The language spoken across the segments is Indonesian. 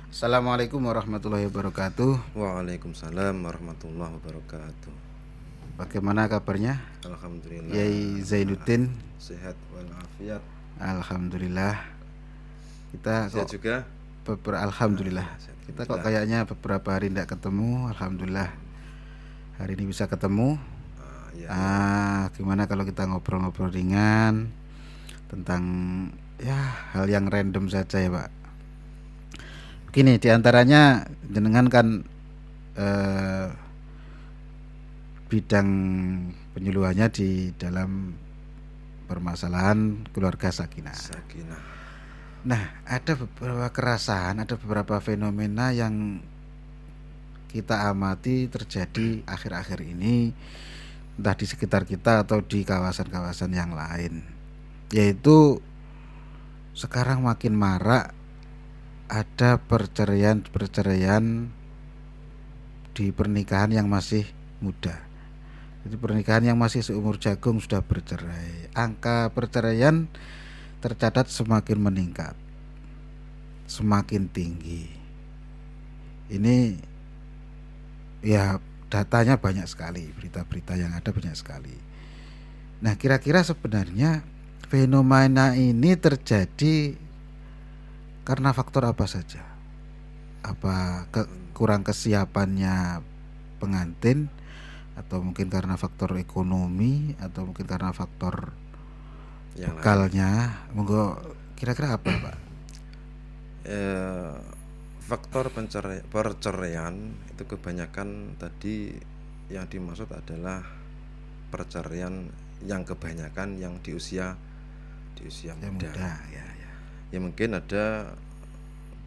Assalamualaikum warahmatullahi wabarakatuh. Waalaikumsalam warahmatullahi wabarakatuh. Bagaimana kabarnya, Yai Alhamdulillah Zainuddin? sehat walafiat. Alhamdulillah. Kita Sehat kok juga. Alhamdulillah. Ya, sehat. Kita kok Alhamdulillah. kayaknya beberapa hari tidak ketemu. Alhamdulillah. Hari ini bisa ketemu. Ya. Gimana kalau kita ngobrol-ngobrol ringan tentang ya hal yang random saja ya, Pak. Begini, diantaranya jenengan kan eh, bidang penyuluhannya di dalam permasalahan keluarga sakinah. Sakinah. Nah, ada beberapa keresahan, ada beberapa fenomena yang kita amati terjadi akhir-akhir ini, entah di sekitar kita atau di kawasan-kawasan yang lain. Yaitu sekarang makin marak ada perceraian-perceraian di pernikahan yang masih muda. Jadi pernikahan yang masih seumur jagung sudah bercerai. Angka perceraian tercatat semakin meningkat, semakin tinggi. Ini ya datanya banyak sekali, berita-berita yang ada banyak sekali. Nah, kira-kira sebenarnya fenomena ini terjadi karena faktor apa saja? Apa kurang kesiapannya pengantin, atau mungkin karena faktor ekonomi, atau mungkin karena faktor Yang bekalnya? Monggo, kira-kira apa, Pak? Faktor perceraian itu kebanyakan tadi yang dimaksud adalah perceraian yang kebanyakan yang di usia muda. Ya. Ya mungkin ada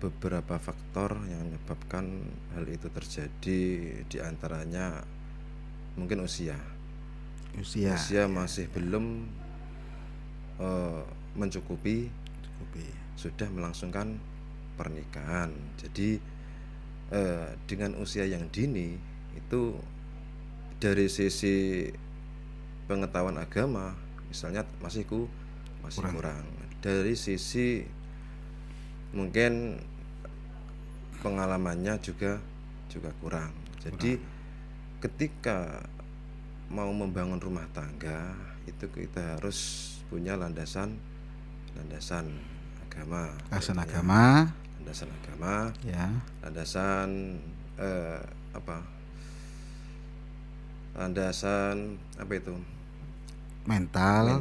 beberapa faktor yang menyebabkan hal itu terjadi, diantaranya mungkin usia masih belum mencukupi sudah melangsungkan pernikahan. Jadi dengan usia yang dini itu dari sisi pengetahuan agama misalnya masih kurang. Dari sisi mungkin pengalamannya juga kurang. Jadi ketika mau membangun rumah tangga itu kita harus punya landasan agama. Landasan agama. Ya. Landasan landasan apa itu? Mental.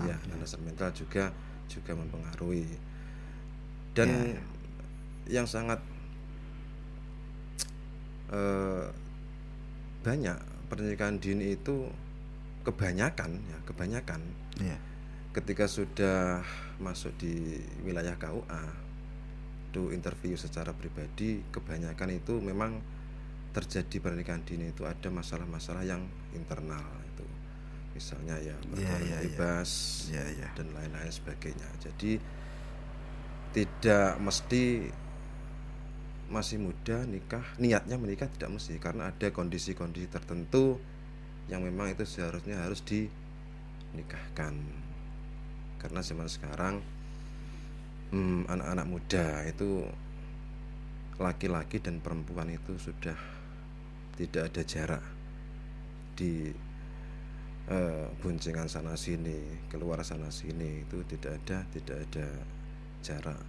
Ya, landasan mental juga mempengaruhi. Dan yang sangat banyak pernikahan dini itu kebanyakan ketika sudah masuk di wilayah KUA itu interview secara pribadi, kebanyakan itu memang terjadi pernikahan dini itu ada masalah-masalah yang internal itu, misalnya ya pergaulan bebas dan lain-lain sebagainya. Jadi tidak mesti masih muda niatnya menikah, tidak mesti, karena ada kondisi-kondisi tertentu yang memang itu seharusnya harus dinikahkan. Karena zaman sekarang anak-anak muda itu laki-laki dan perempuan itu sudah tidak ada jarak di boncengan sana sini, keluar sana sini, itu tidak ada jarak.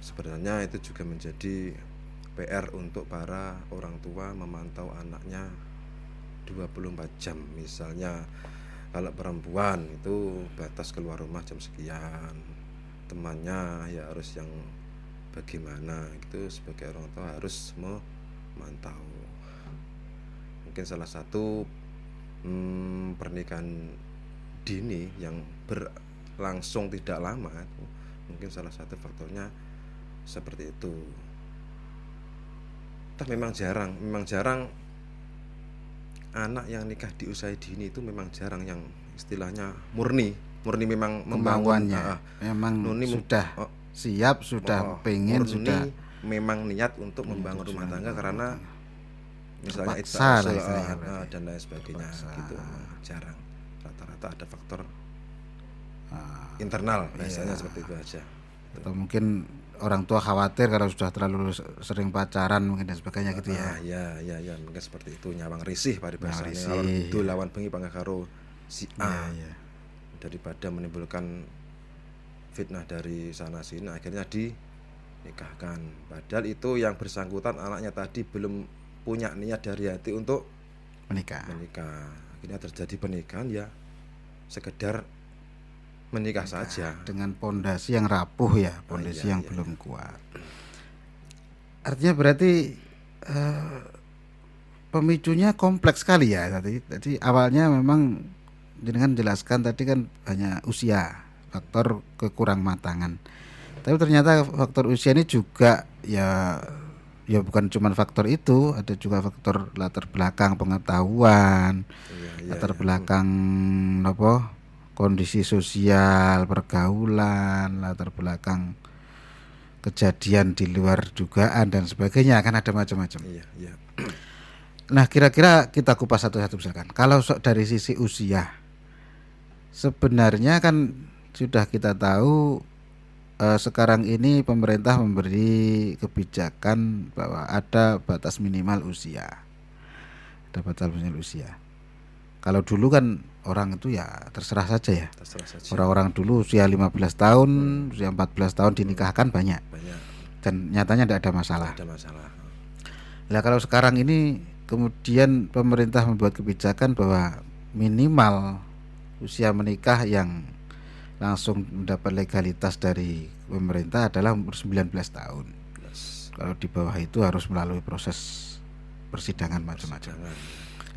Sebenarnya itu juga menjadi PR untuk para orang tua memantau anaknya 24 jam. Misalnya kalau perempuan itu batas keluar rumah jam sekian, temannya ya harus yang bagaimana gitu. Sebagai orang tua harus memantau. Mungkin salah satu pernikahan dini yang berlangsung tidak lama itu mungkin salah satu faktornya seperti itu. Memang jarang anak yang nikah di usia dini itu memang jarang, yang istilahnya murni memang membangun, memang sudah siap, sudah pengen, sudah memang niat untuk membangun rumah tangga karena misalnya paksa dan lain sebagainya gitu. Jarang, rata-rata ada faktor internal biasanya seperti itu aja. Atau mungkin orang tua khawatir kalau sudah terlalu sering pacaran mungkin dan sebagainya gitu ya. Ya mungkin seperti itu, nyawang risih paribasane risih, ngalor ngidul lawan bengi panggah karo si A. Iya. Daripada menimbulkan fitnah dari sana sini, akhirnya dinikahkan. Padahal itu yang bersangkutan anaknya tadi belum punya niat dari hati untuk Menikah. Akhirnya terjadi pernikahan ya sekedar menikah saja dengan pondasi yang rapuh ya, pondasi yang belum kuat. Artinya berarti pemicunya kompleks sekali ya tadi. Jadi awalnya memang jenengan jelaskan tadi kan hanya usia, faktor kekurang matangan. Tapi ternyata faktor usia ini juga ya bukan cuma faktor itu, ada juga faktor latar belakang pengetahuan, latar belakang apa? Kondisi sosial, pergaulan, latar belakang kejadian di luar dugaan dan sebagainya, kan ada macam-macam. Iya. Nah, kira-kira kita kupas satu-satu misalkan. Kalau dari sisi usia, sebenarnya kan sudah kita tahu sekarang ini pemerintah memberi kebijakan bahwa ada batas minimal usia. Ada batas minimal usia. Kalau dulu kan orang itu ya terserah saja ya. Orang-orang dulu usia 15 tahun, usia 14 tahun dinikahkan banyak. Dan nyatanya tidak ada masalah. Nah, kalau sekarang ini kemudian pemerintah membuat kebijakan bahwa minimal usia menikah yang langsung mendapat legalitas dari pemerintah adalah umur 19 tahun. Kalau di bawah itu harus melalui proses persidangan macam-macam.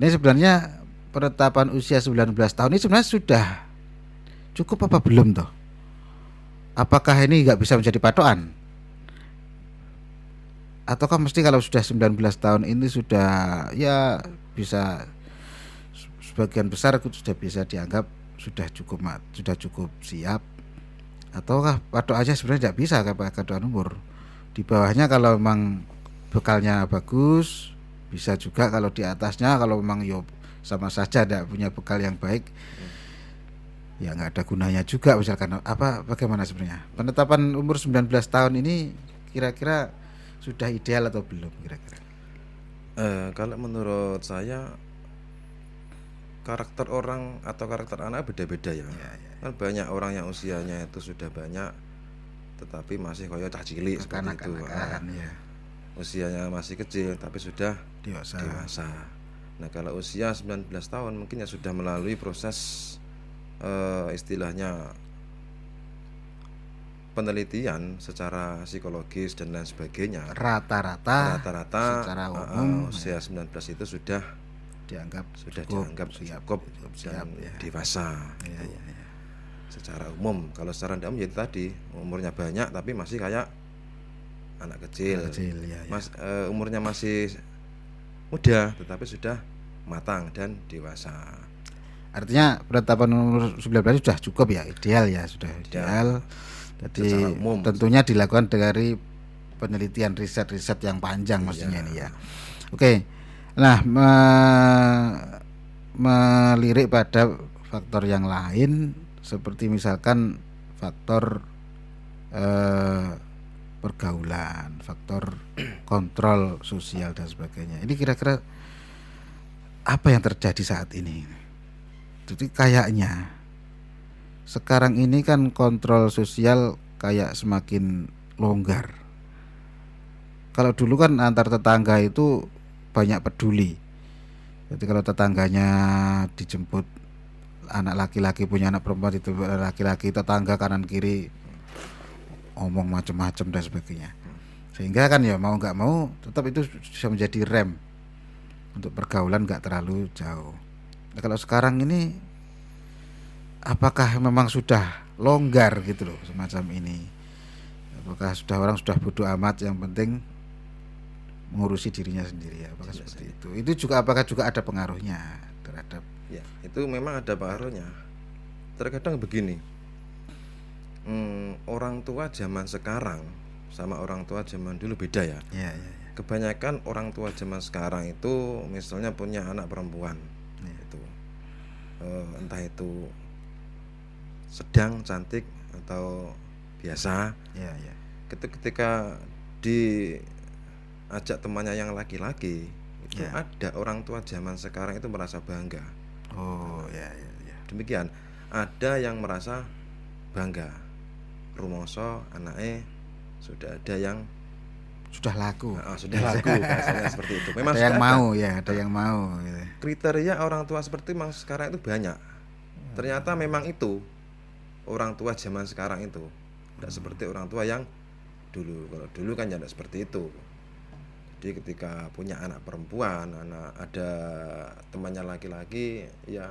Ini sebenarnya penetapan usia 19 tahun ini sebenarnya sudah cukup apa belum toh? Apakah ini nggak bisa menjadi patokan? Ataukah mesti kalau sudah 19 tahun ini sudah ya bisa sebagian besar sudah bisa dianggap sudah cukup siap? Ataukah patokannya sebenarnya tidak bisa kayak patokan umur? Di bawahnya kalau memang bekalnya bagus bisa juga, kalau di atasnya kalau memang sama saja tidak punya bekal yang baik ya nggak ada gunanya juga misalkan. Bagaimana sebenarnya penetapan umur 19 tahun ini, kira-kira sudah ideal atau belum kira-kira? Kalau menurut saya karakter orang atau karakter anak beda-beda ya. Kan banyak orang yang usianya itu sudah banyak tetapi masih koyo cah cilik seperti itu. Usianya masih kecil tapi sudah dewasa. Nah, kalau usia 19 tahun mungkin ya sudah melalui proses istilahnya penelitian secara psikologis dan lain sebagainya. Rata-rata secara umum usia 19 itu sudah dianggap cukup dan dewasa. Secara umum. Kalau secara tidak umum ya tadi umurnya banyak tapi masih kayak anak kecil. Umurnya masih muda tetapi sudah matang dan dewasa. Artinya penetapan umur 19 sudah cukup ya, ideal ya, sudah ideal. Jadi tentunya dilakukan dari penelitian riset yang panjang maksudnya ini ya. Oke. Nah, melirik pada faktor yang lain seperti misalkan faktor pergaulan, faktor kontrol sosial dan sebagainya. Ini kira-kira apa yang terjadi saat ini? Jadi kayaknya sekarang ini kan kontrol sosial kayak semakin longgar. Kalau dulu kan antar tetangga itu banyak peduli. Jadi kalau tetangganya dijemput anak laki-laki punya anak perempuan, itu laki-laki, tetangga kanan kiri ngomong macam-macam dan sebagainya. Sehingga kan ya mau nggak mau tetap itu bisa menjadi rem untuk pergaulan nggak terlalu jauh. Nah, kalau sekarang ini apakah memang sudah longgar gitu loh semacam ini? Apakah orang sudah bodo amat, yang penting mengurusi dirinya sendiri? Apakah seperti itu? Itu juga apakah juga ada pengaruhnya terhadap? Ya, itu memang ada pengaruhnya. Terkadang begini, orang tua zaman sekarang sama orang tua zaman dulu beda ya. Kebanyakan orang tua zaman sekarang itu misalnya punya anak perempuan, itu entah itu sedang cantik atau biasa, ketika diajak temannya yang laki-laki itu Ya. ada orang tua zaman sekarang itu merasa bangga. Oh, ya, ya, ya. Demikian, ada yang merasa bangga rumoso anaknya sudah ada yang Sudah laku. sudah laku, bahasanya seperti itu. Memang Ada yang sudah mau ya, ada yang mau gitu. kriteria orang tua seperti memang sekarang itu banyak. Ternyata memang itu orang tua zaman sekarang itu tidak seperti orang tua yang dulu. Kalau dulu kan tidak seperti itu. Jadi ketika punya anak perempuan, ada temannya laki-laki, ya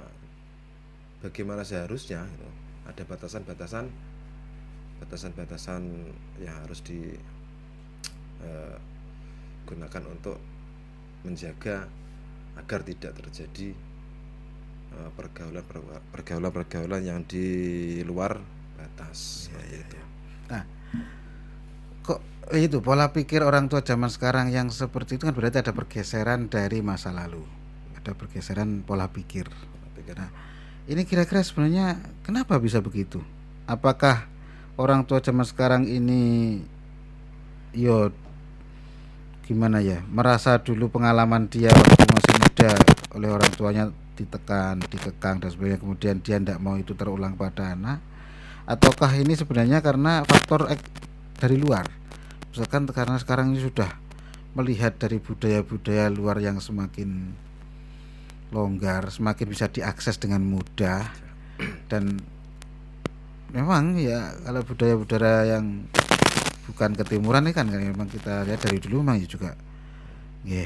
bagaimana seharusnya gitu. Ada batasan-batasan yang harus digunakan untuk menjaga agar tidak terjadi pergaulan yang di luar batas seperti itu. Nah, kok itu pola pikir orang tua zaman sekarang yang seperti itu kan berarti ada pergeseran dari masa lalu. Ada pergeseran pola pikir. Nah, ini kira-kira sebenarnya kenapa bisa begitu? Apakah orang tua zaman sekarang ini yo gimana ya, merasa dulu pengalaman dia waktu masih muda oleh orang tuanya ditekan, dikekang dan sebagainya, kemudian dia tidak mau itu terulang pada anak, ataukah ini sebenarnya karena faktor dari luar, misalkan karena sekarang ini sudah melihat dari budaya-budaya luar yang semakin longgar, semakin bisa diakses dengan mudah, dan memang ya kalau budaya-budaya yang bukan ketimuran ini kan memang kita lihat dari dulu memang juga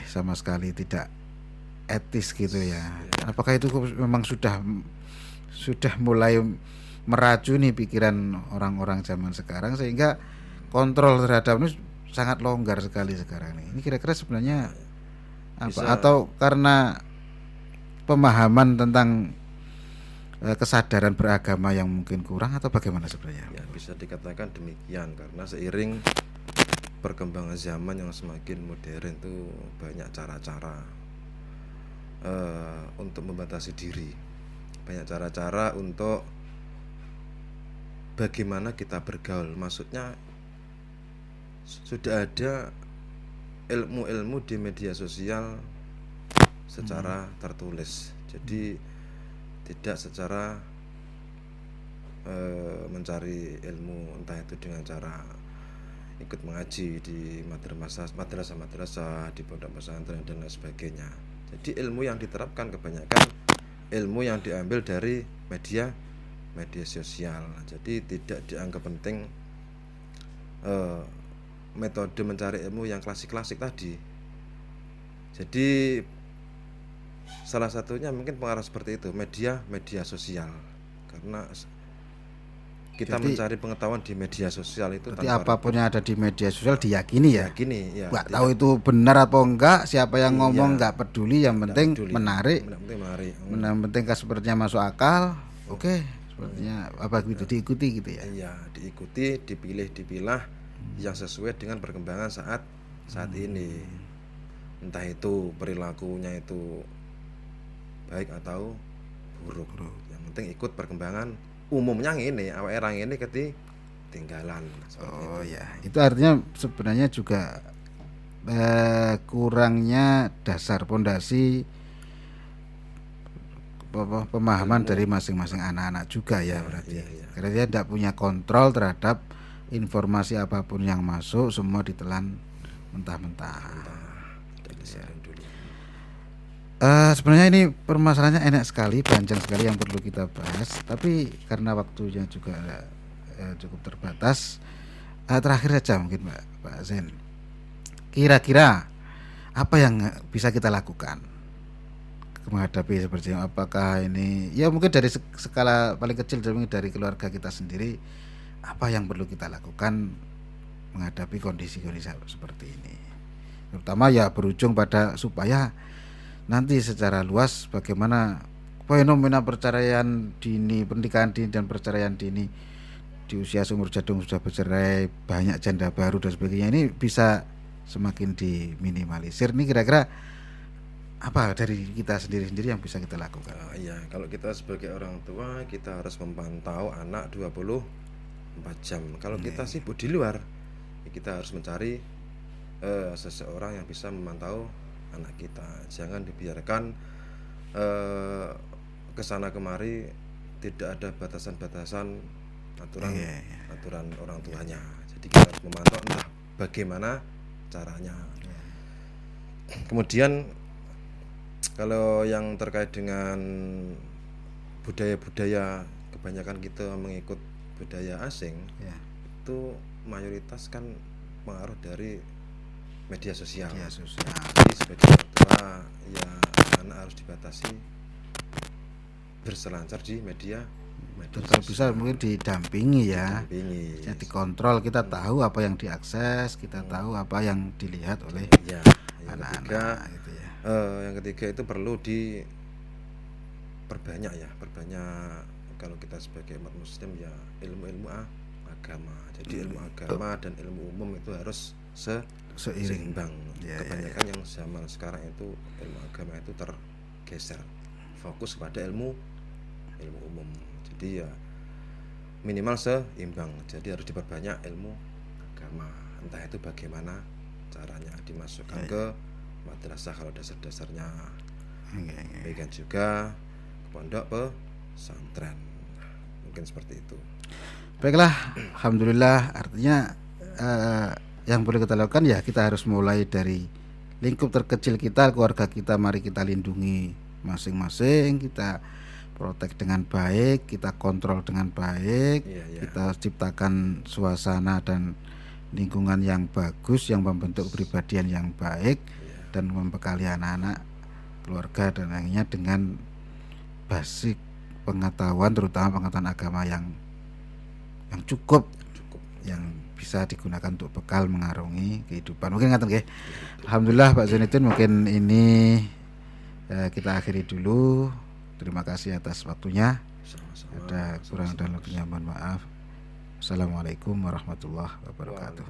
sama sekali tidak etis gitu ya. Apakah itu memang sudah mulai meracuni pikiran orang-orang zaman sekarang sehingga kontrol terhadap ini sangat longgar sekali sekarang ini? Ini kira-kira sebenarnya apa? Atau karena pemahaman tentang kesadaran beragama yang mungkin kurang, atau bagaimana sebenarnya? Ya, bisa dikatakan demikian karena seiring perkembangan zaman yang semakin modern itu banyak cara-cara untuk membatasi diri, banyak cara-cara untuk bagaimana kita bergaul. Maksudnya sudah ada ilmu-ilmu di media sosial secara tertulis, jadi tidak secara mencari ilmu, entah itu dengan cara ikut mengaji di madrasah, di pondok pesantren dan lain sebagainya. Jadi ilmu yang diterapkan kebanyakan ilmu yang diambil dari media sosial. Jadi tidak dianggap penting metode mencari ilmu yang klasik-klasik tadi. Jadi salah satunya mungkin pengaruh seperti itu, media sosial. Karena kita mencari pengetahuan di media sosial itu berarti apapun yang ada di media sosial diyakini ya. Ya. Nggak tahu itu benar atau enggak, siapa yang ngomong nggak peduli, yang penting menarik. Yang penting sepertinya masuk akal. Oke, sepertinya apa gitu diikuti gitu ya. Iya, diikuti, dipilah yang sesuai dengan perkembangan saat ini. Entah itu perilakunya itu baik atau buruk. Yang penting ikut perkembangan. Umumnya ini awake orang ini ketinggalan. Oh itu. Ya, itu artinya sebenarnya juga kurangnya dasar pondasi pemahaman dari masing-masing anak-anak juga ya berarti. Karena dia tidak punya kontrol terhadap informasi apapun yang masuk, semua ditelan mentah-mentah. Sebenarnya ini permasalahannya enak sekali, panjang sekali yang perlu kita bahas, tapi karena waktunya juga cukup terbatas, terakhir saja mungkin Pak Zen, kira-kira apa yang bisa kita lakukan menghadapi seperti ini? Apakah ini ya mungkin dari skala paling kecil, dari keluarga kita sendiri, apa yang perlu kita lakukan menghadapi kondisi-kondisi seperti ini, terutama ya berujung pada supaya nanti secara luas bagaimana fenomena perceraian dini, pernikahan dini dan perceraian dini di usia seumur jadung sudah bercerai, banyak janda baru dan sebagainya, ini bisa semakin diminimalisir. Ini kira-kira apa dari kita sendiri-sendiri yang bisa kita lakukan? Ya, kalau kita sebagai orang tua kita harus memantau anak 24 jam. Kalau kita sibuk di luar, kita harus mencari seseorang yang bisa memantau anak kita. Jangan dibiarkan kesana kemari, tidak ada batasan-batasan aturan orang tuanya. Jadi kita harus memantau entah bagaimana caranya. Kemudian kalau yang terkait dengan budaya-budaya, kebanyakan kita mengikut budaya asing, itu mayoritas kan pengaruh dari media sosial. Jadi sebagai orang tua ya anak harus dibatasi berselancar di media kalau bisa mungkin didampingi ya, jadi kontrol, kita tahu apa yang diakses, kita tahu apa yang dilihat oleh anak-anak gitu ya. Yang ketiga itu perlu diperbanyak ya, kalau kita sebagai umat muslim ya ilmu-ilmu agama. Jadi ilmu agama dan ilmu umum itu harus seimbang. Kebanyakan yang zaman sekarang itu ilmu agama itu tergeser, fokus pada ilmu umum. Jadi ya minimal seimbang. Jadi harus diperbanyak ilmu agama. Entah itu bagaimana caranya dimasukkan ke madrasah kalau dasar-dasarnya. Bagian juga ke pondok pesantren. Mungkin seperti itu. Baiklah, alhamdulillah. Artinya yang boleh kita lakukan ya kita harus mulai dari lingkup terkecil kita, keluarga kita. Mari kita lindungi masing-masing, kita protek dengan baik, kita kontrol dengan baik, kita ciptakan suasana dan lingkungan yang bagus yang membentuk kepribadian yang baik dan membekali anak-anak, keluarga dan lainnya dengan basic pengetahuan, terutama pengetahuan agama yang cukup yang bisa digunakan untuk bekal mengarungi kehidupan. Mungkin ngaten nggih. Alhamdulillah Pak Zainuddin, mungkin ini kita akhiri dulu. Terima kasih atas waktunya. Ada kurang dan lebihnya mohon maaf. Assalamualaikum warahmatullahi wabarakatuh.